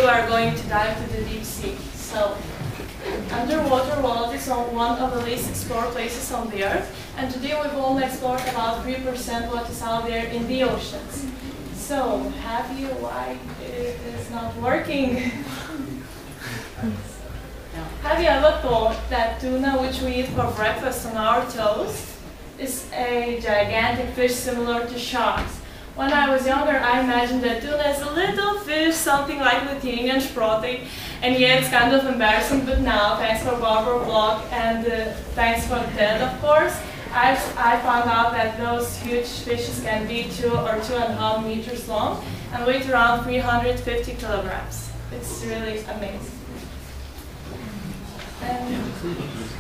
are going to dive to the deep sea. So, underwater world is one of the least explored places on the Earth, and today we've only explored about 3% what is out there in the oceans. So, why it is not working? Have you ever thought that tuna, which we eat for breakfast on our toast, is a gigantic fish similar to sharks? When I was younger, I imagined that tuna is a little fish, something like Lithuanian protein, and yeah, it's kind of embarrassing, but now, thanks for Barbara Block and thanks for TED, of course, I found out that those huge fishes can be 2 or 2.5 meters long and weight around 350 kilograms. It's really amazing. And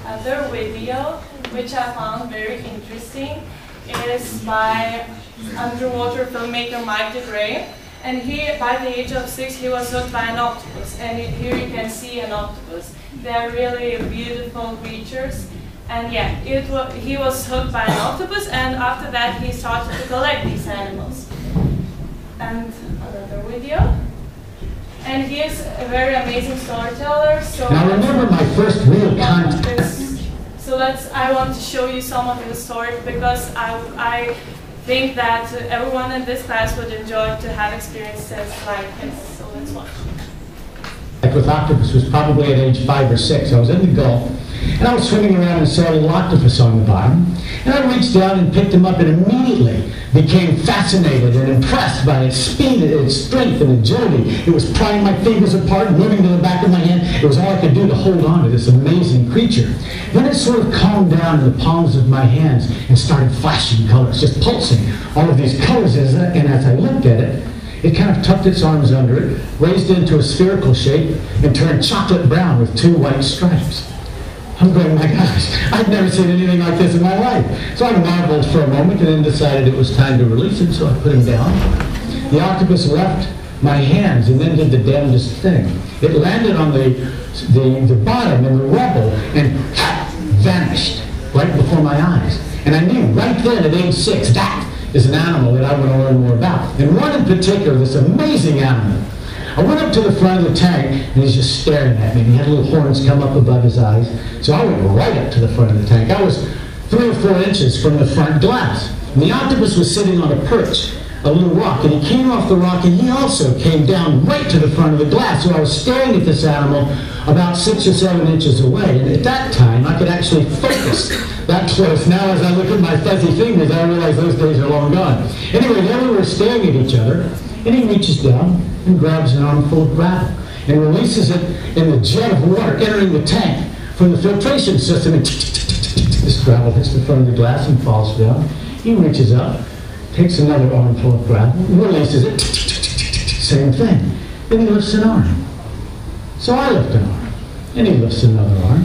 other video, which I found very interesting, is by underwater filmmaker Mike DeGray. And he, by the age of 6, he was hooked by an octopus. And here you can see an octopus. They are really beautiful creatures. And yeah, he was hooked by an octopus, and after that he started to collect these animals. And another video. And he is a very amazing storyteller. So now remember my first real contact. So I want to show you some of his stories because I think that everyone in this class would enjoy to have experiences like this. So let's watch. With octopus was probably at age 5 or 6. I was in the Gulf, and I was swimming around and saw a little octopus on the bottom. And I reached down and picked him up and immediately became fascinated and impressed by its speed, its strength and agility. It was prying my fingers apart, moving to the back of my hand. It was all I could do to hold on to this amazing creature. Then it sort of calmed down in the palms of my hands and started flashing colors, just pulsing all of these colors. And as I looked at it, it kind of tucked its arms under it, raised it into a spherical shape, and turned chocolate brown with 2 white stripes. I'm going, my gosh, I've never seen anything like this in my life. So I marveled for a moment and then decided it was time to release it, so I put him down. The octopus left my hands and then did the damnedest thing. It landed on the bottom in the rubble and vanished right before my eyes. And I knew right then at age 6, that is an animal that I want to learn more about. And one in particular, this amazing animal. I went up to the front of the tank, and he's just staring at me. And he had little horns come up above his eyes. So I went right up to the front of the tank. I was 3 or 4 inches from the front glass. And the octopus was sitting on a perch, a little rock. And he came off the rock, and he also came down right to the front of the glass. So I was staring at this animal about 6 or 7 inches away. And at that time, I could actually focus that close. Now, as I look at my fuzzy fingers, I realize those days are long gone. Anyway, there we were staring at each other, and he reaches down and grabs an armful of gravel and releases it in the jet of water entering the tank from the filtration system. And this gravel hits the front of the glass and falls down. He reaches up, takes another armful of gravel, releases it, same thing. Then he lifts an arm. So I lift an arm, and he lifts another arm.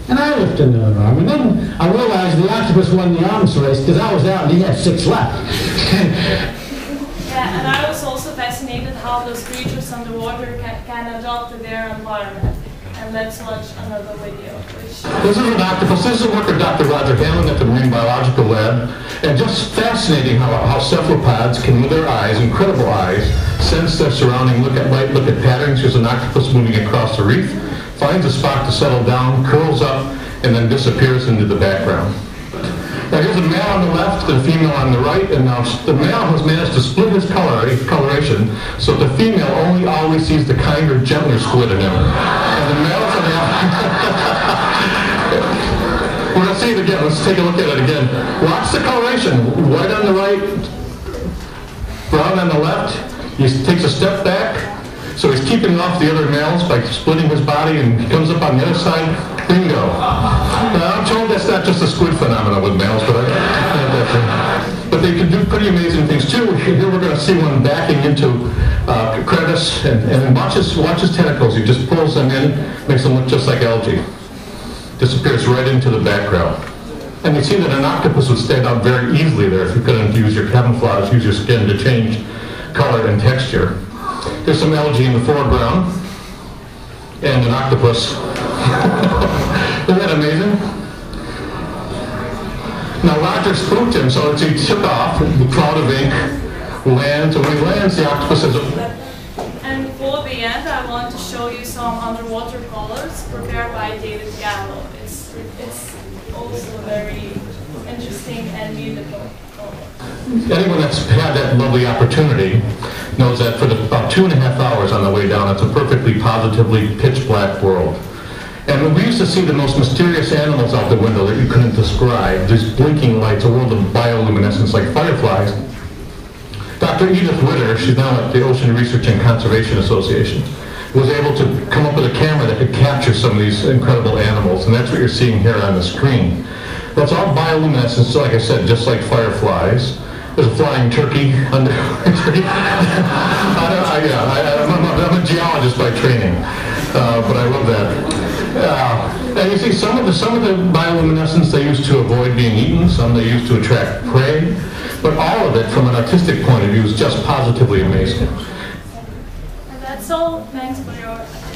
And I lift another arm, and then I realized the octopus won the arms race because I was out and he had 6 left. Yeah, and I was also fascinated how those creatures underwater can adapt to their environment. And let's watch another video. This is an octopus. This is a work of Dr. Roger Hanlon at the Marine Biological Lab. And just fascinating how cephalopods can, with their eyes, incredible eyes, sense their surrounding, look at light, look at patterns. Here's an octopus moving across the reef, finds a spot to settle down, curls up, and then disappears into the background. Now here's a male on the left and a female on the right, and now the male has managed to split his coloration so the female only always sees the kinder, gentler squid in him. And the males on the we're going to see it again. Let's take a look at it again. Watch the coloration. White on the right, brown on the left. He takes a step back. So he's keeping off the other males by splitting his body, and he comes up on the other side. Bingo. Now, I'm told that's not just a squid phenomenon with males, but they can do pretty amazing things too. Here we're going to see one backing into a crevice, and watch his tentacles. He just pulls them in, makes them look just like algae. Disappears right into the background. And you see that an octopus would stand out very easily there if you couldn't use your camouflage, use your skin to change color and texture. There's some algae in the foreground, and an octopus. Isn't that amazing? Now Roger spooked him, so as he took off, the cloud of ink lands, and when he lands, the octopus has a... And for the end, shots prepared by David Gallo. It's also very interesting and beautiful. Anyone that's had that lovely opportunity knows that for about 2.5 hours on the way down, it's a perfectly positively pitch black world. And we used to see the most mysterious animals out the window that you couldn't describe, these blinking lights, a world of bioluminescence like fireflies. Dr. Edith Witter, she's now at the Ocean Research and Conservation Association, was able to come up with a camera that could capture some of these incredible animals, and that's what you're seeing here on the screen. That's all bioluminescence, so like I said, just like fireflies. There's a flying turkey under a tree. I'm a geologist by training, but I love that. And you see some of the bioluminescence they use to avoid being eaten, some they use to attract prey, but all of it from an artistic point of view is just positively amazing. And that's all. Thanks for your attention.